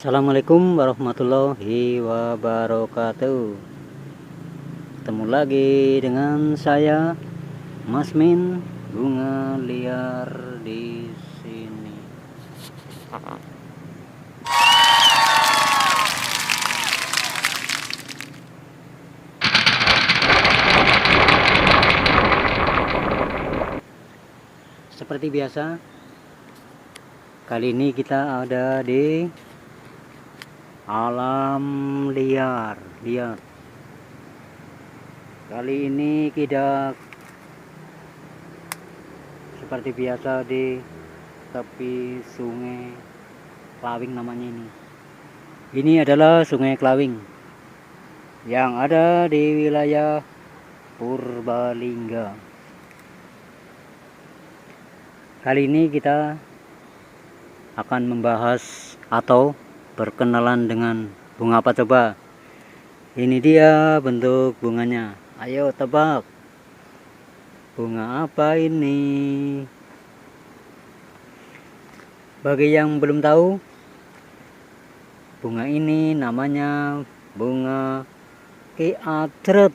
Assalamualaikum warahmatullahi wabarakatuh. Ketemu lagi dengan saya Mas Min, bunga liar di sini. Seperti biasa, kali ini kita ada di alam liar. Lihat, kali ini kita seperti biasa di tepi sungai Klawing namanya ini. Ini adalah sungai Klawing yang ada di wilayah Purbalingga. Kali ini kita akan membahas atau berkenalan dengan bunga apa coba? Ini dia bentuk bunganya. Ayo tebak. Bunga apa ini? Bagi yang belum tahu, bunga ini namanya bunga kiatret.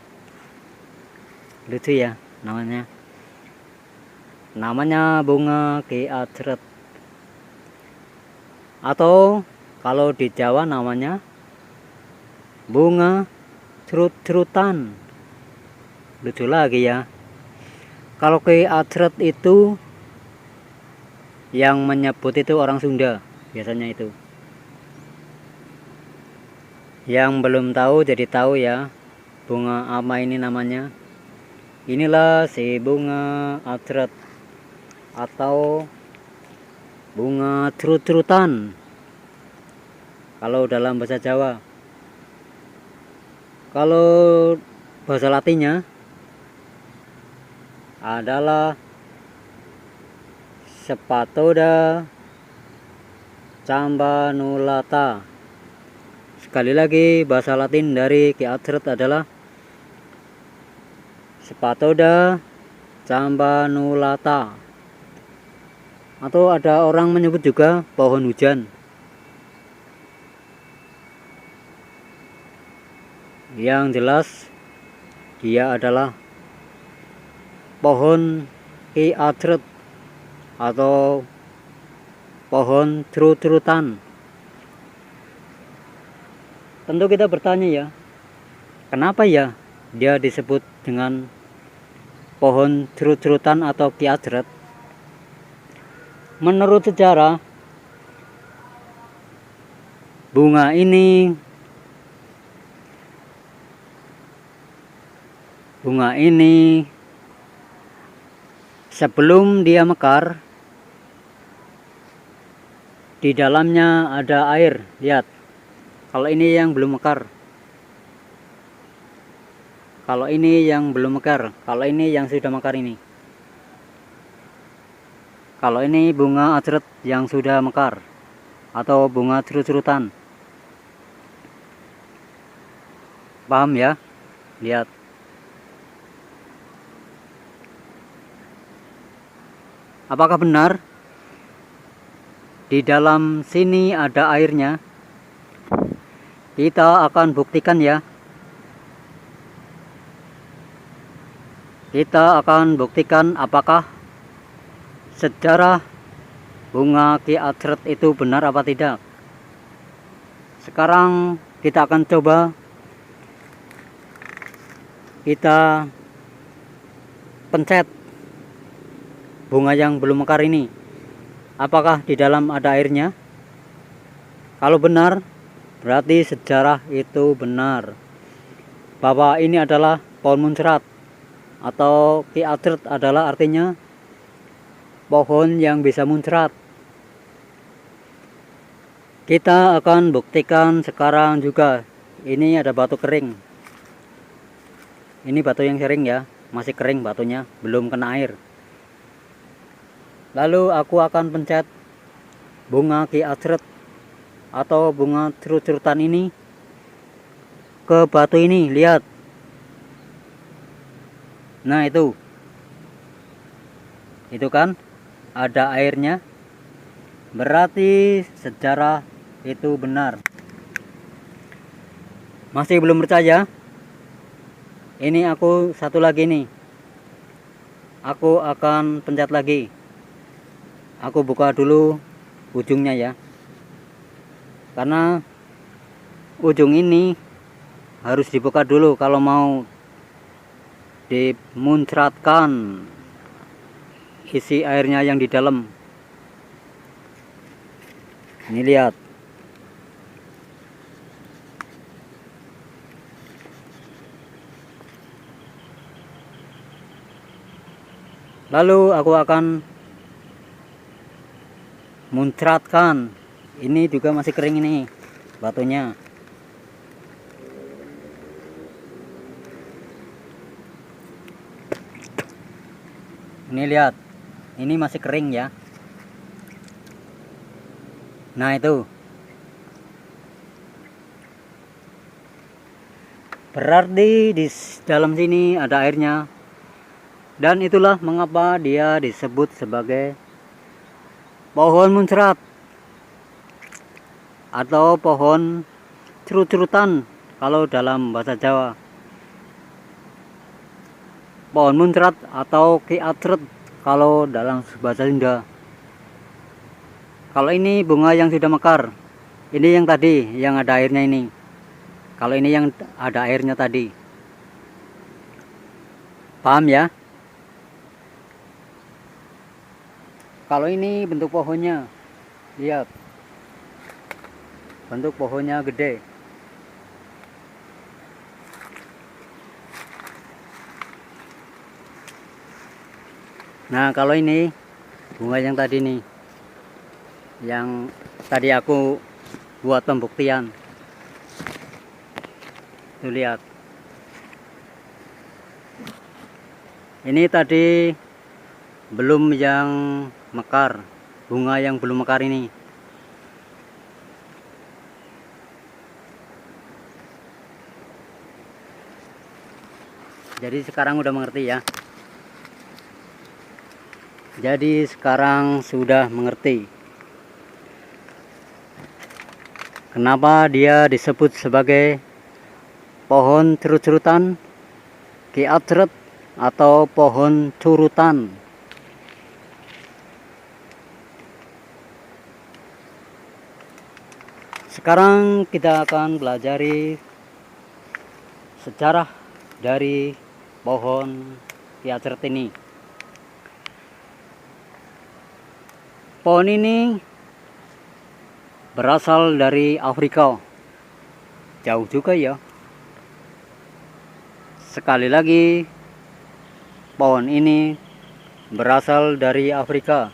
Lucu ya namanya. Namanya bunga kiatret. Atau kalau di Jawa namanya bunga cerut-cerutan. Lucu lagi ya. Kalau kiatret itu yang menyebut itu orang Sunda biasanya itu. Yang belum tahu jadi tahu ya, bunga apa ini namanya. Inilah si bunga atret atau bunga cerut-cerutan kalau dalam bahasa Jawa. Kalau bahasa Latinnya adalah Spathoda campanulata. Sekali lagi, bahasa Latin dari kiatret adalah Spathoda campanulata. Atau ada orang menyebut juga pohon hujan. Yang jelas dia adalah pohon kiatret atau pohon cerut-cerutan. Tentu kita bertanya ya, kenapa ya dia disebut dengan pohon cerut-cerutan atau kiatret? Menurut sejarah, bunga ini sebelum dia mekar, di dalamnya ada air. Lihat, kalau ini yang belum mekar, kalau ini yang belum mekar, kalau ini yang sudah mekar ini. Kalau ini bunga atret yang sudah mekar atau bunga cerut-cerutan. Paham ya? Lihat. Apakah benar di dalam sini ada airnya? Kita akan buktikan ya. Kita akan buktikan apakah sejarah bunga kiatret itu benar apa tidak. Sekarang kita akan coba kita pencet bunga yang belum mekar ini. Apakah di dalam ada airnya? Kalau benar, berarti sejarah itu benar. Bahwa ini adalah pohon muncrat atau kiatret adalah artinya pohon yang bisa muncrat. Kita akan buktikan sekarang juga. Ini ada batu kering. Ini batu yang kering ya, masih kering batunya, belum kena air. Lalu aku akan pencet bunga kiatret atau bunga cerut-cerutan ini ke batu ini. Lihat. Nah itu kan ada airnya. Berarti sejarah itu benar. Masih belum percaya? Ini aku satu lagi nih. Aku akan pencet lagi. Aku buka dulu ujungnya ya. Karena ujung ini harus dibuka dulu kalau mau dimuncratkan isi airnya yang di dalam. Ini lihat. Lalu aku akan muncratkan. Ini juga masih kering ini batunya. Ini lihat. Ini masih kering ya. Nah itu. Berarti di dalam sini ada airnya. Dan itulah mengapa dia disebut sebagai pohon muncrat atau pohon cerut-cerutan kalau dalam bahasa Jawa. Pohon muncrat atau ki atret kalau dalam bahasa Sunda. Kalau ini bunga yang sudah mekar. Ini yang tadi yang ada airnya ini. Kalau ini yang ada airnya tadi. Paham ya? Kalau ini bentuk pohonnya, lihat, bentuk pohonnya gede. Nah kalau ini bunga yang tadi nih, yang tadi aku buat pembuktian, tuh lihat. Ini tadi belum yang mekar, bunga yang belum mekar ini. Jadi sekarang udah mengerti ya. Jadi sekarang sudah mengerti kenapa dia disebut sebagai pohon cerut-cerutan, ki atret atau pohon curutan. Sekarang kita akan pelajari sejarah dari pohon ki atret ini. Pohon ini berasal dari Afrika. Jauh juga ya. Sekali lagi, pohon ini berasal dari Afrika.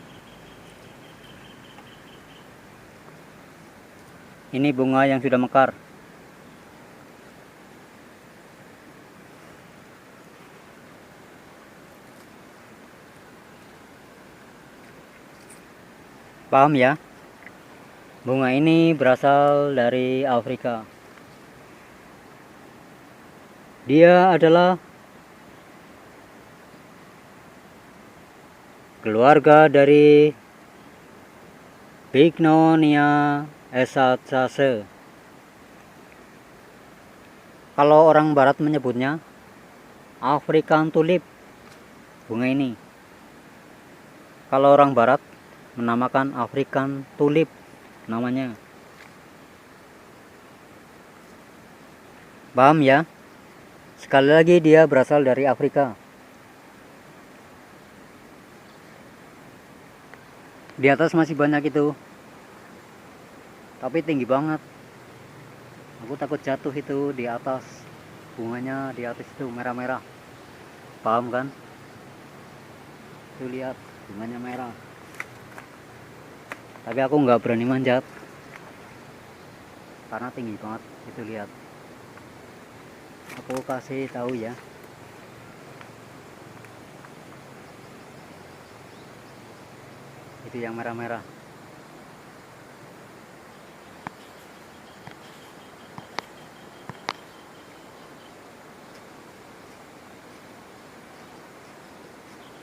Ini bunga yang sudah mekar. Paham ya? Bunga ini berasal dari Afrika. Dia adalah keluarga dari Bignonia Essaceae. Kalau orang barat menyebutnya African tulip, bunga ini. Kalau orang barat menamakan African tulip namanya. Paham ya? Sekali lagi dia berasal dari Afrika. Di atas masih banyak itu. Tapi tinggi banget. Aku takut jatuh itu di atas. Bunganya di atas itu merah-merah. Paham kan? Tuh lihat, bunganya merah. Tapi aku nggak berani manjat karena tinggi banget. Itu lihat. Aku kasih tahu ya. Itu yang merah-merah.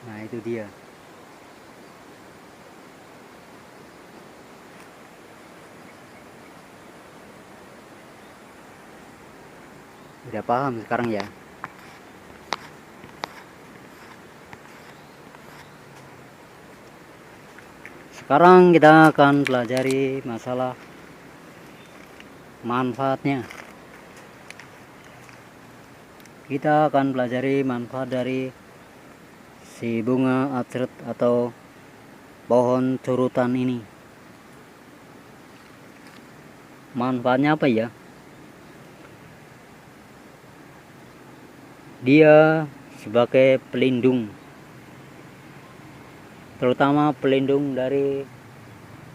Nah itu dia. Udah paham sekarang ya? Sekarang kita akan pelajari masalah manfaatnya. Kita akan pelajari manfaat dari si bunga acret atau pohon curutan ini. Manfaatnya apa ya? Dia sebagai pelindung, terutama pelindung dari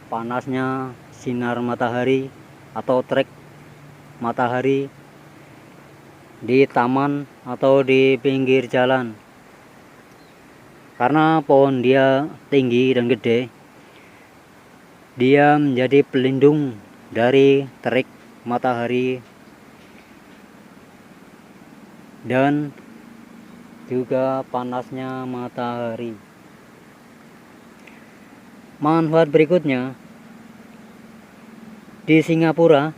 panasnya sinar matahari atau terik matahari di taman atau di pinggir jalan. Karena pohon dia tinggi dan gede, dia menjadi pelindung dari terik matahari dan juga panasnya matahari. Manfaat berikutnya, di Singapura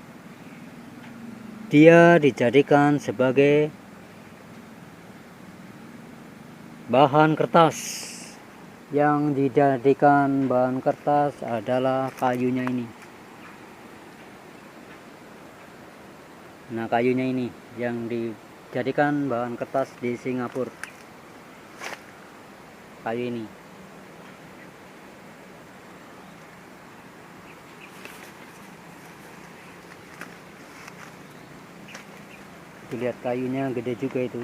dia dijadikan sebagai bahan kertas. Yang dijadikan bahan kertas adalah kayunya ini. Nah, kayunya ini yang dijadikan bahan kertas di Singapura. Kayu ini. Lihat kayunya gede juga itu.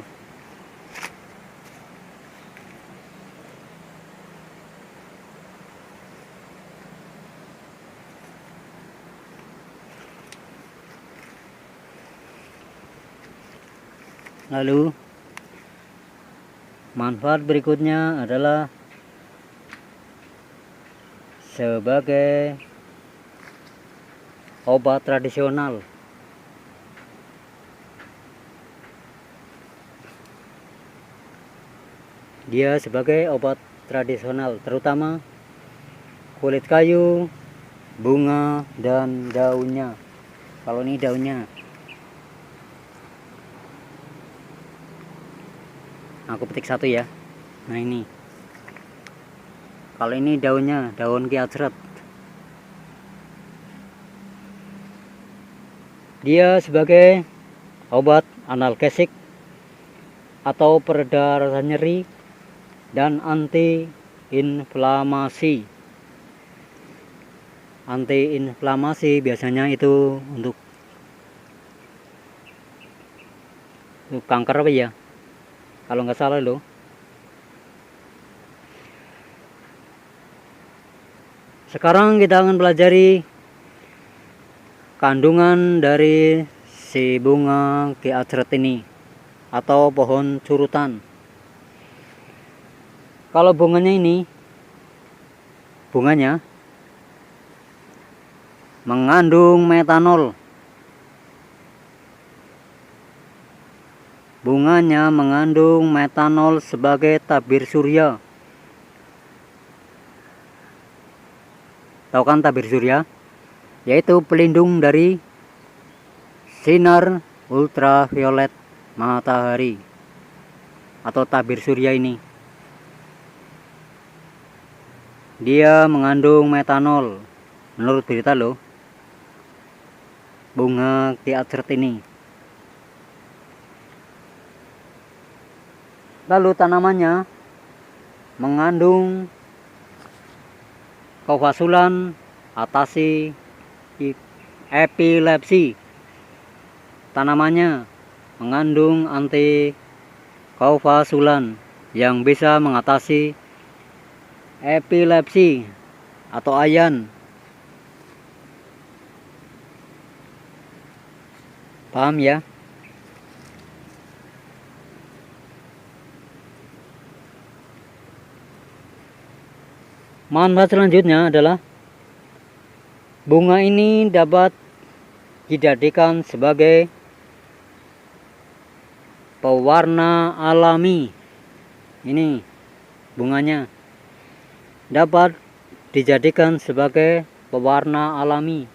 Lalu manfaat berikutnya adalah sebagai obat tradisional. Dia sebagai obat tradisional, terutama kulit kayu, bunga, dan daunnya. Kalau ini daunnya, aku petik satu ya. Nah ini, kalau ini daunnya, daun ki acret. Dia sebagai obat analgesik atau pereda rasa nyeri dan anti-inflamasi. Anti-inflamasi biasanya itu untuk kanker apa ya? Kalau nggak salah loh. Sekarang kita akan pelajari kandungan dari si bunga ki acret ini atau pohon curutan. Kalau bunganya mengandung metanol. Bunganya mengandung metanol sebagai tabir surya. Tahu kan tabir surya? Yaitu pelindung dari sinar ultraviolet matahari atau tabir surya ini. Dia mengandung metanol menurut berita loh, bunga ki acret ini. Lalu tanamannya mengandung kaufasulan atasi epilepsi. Tanamannya mengandung anti kaufasulan yang bisa mengatasi epilepsi atau ayan. Paham ya? Manfaat selanjutnya adalah bunga ini dapat dijadikan sebagai pewarna alami. Ini bunganya dapat dijadikan sebagai pewarna alami.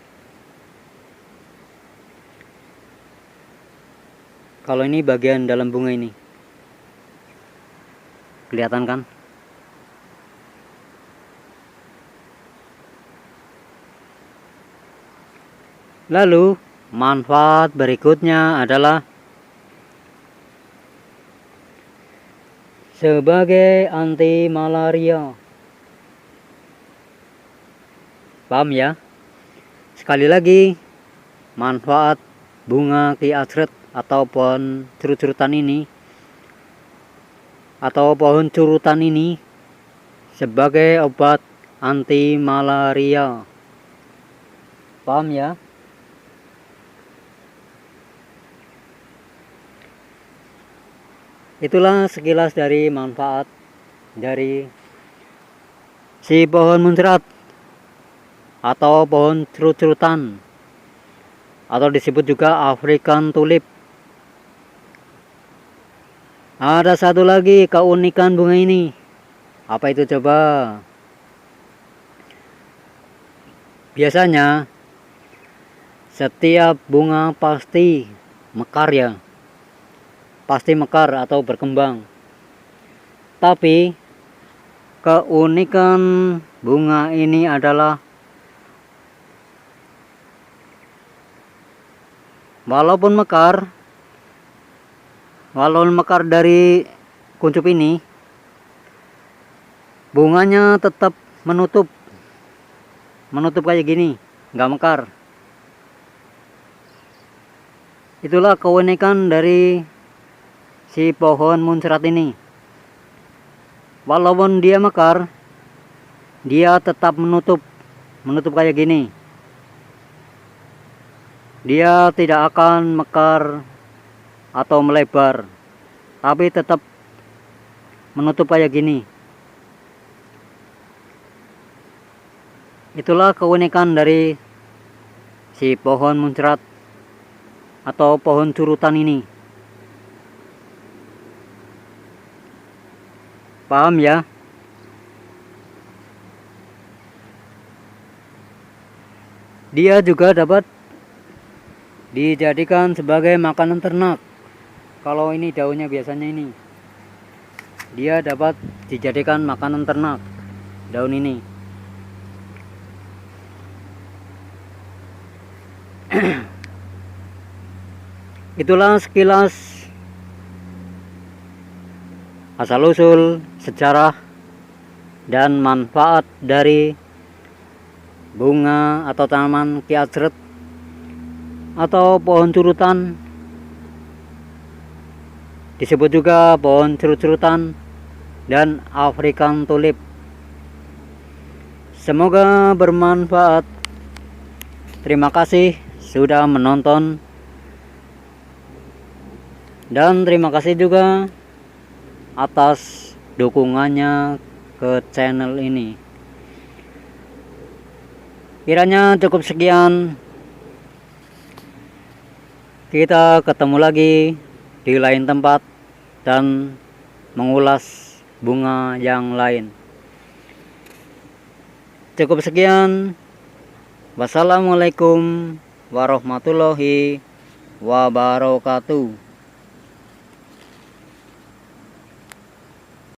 Kalau ini bagian dalam bunga ini, kelihatan kan? Lalu manfaat berikutnya adalah sebagai anti malaria. Paham ya? Sekali lagi, manfaat bunga kiasret atau pohon curut-curutan ini, atau pohon curutan ini sebagai obat anti malaria. Paham ya? Itulah sekilas dari manfaat dari si pohon muncrat atau pohon curut-curutan, atau disebut juga African tulip. Ada satu lagi keunikan bunga ini. Apa itu coba? Biasanya setiap bunga pasti mekar ya. Pasti mekar atau berkembang. Tapi keunikan bunga ini adalah walaupun mekar dari kuncup ini, bunganya tetap menutup kayak gini, nggak mekar. Itulah keunikan dari si pohon muncrat ini. Walaupun dia mekar, dia tetap menutup kayak gini. Dia tidak akan mekar atau melebar, tapi tetap menutup kayak gini. Itulah keunikan dari si pohon muncrat atau pohon curutan ini. Paham ya? Dia juga dapat dijadikan sebagai makanan ternak. Kalau ini daunnya biasanya ini, dia dapat dijadikan makanan ternak, daun ini. Itulah sekilas asal-usul, sejarah, dan manfaat dari bunga atau tanaman kiasret atau pohon curutan. Disebut juga pohon curut-curutan dan African tulip. Semoga bermanfaat. Terima kasih sudah menonton, dan terima kasih juga atas dukungannya ke channel ini. Kiranya cukup sekian. Kita ketemu lagi di lain tempat dan mengulas bunga yang lain. Cukup sekian. Wassalamualaikum warahmatullahi wabarakatuh.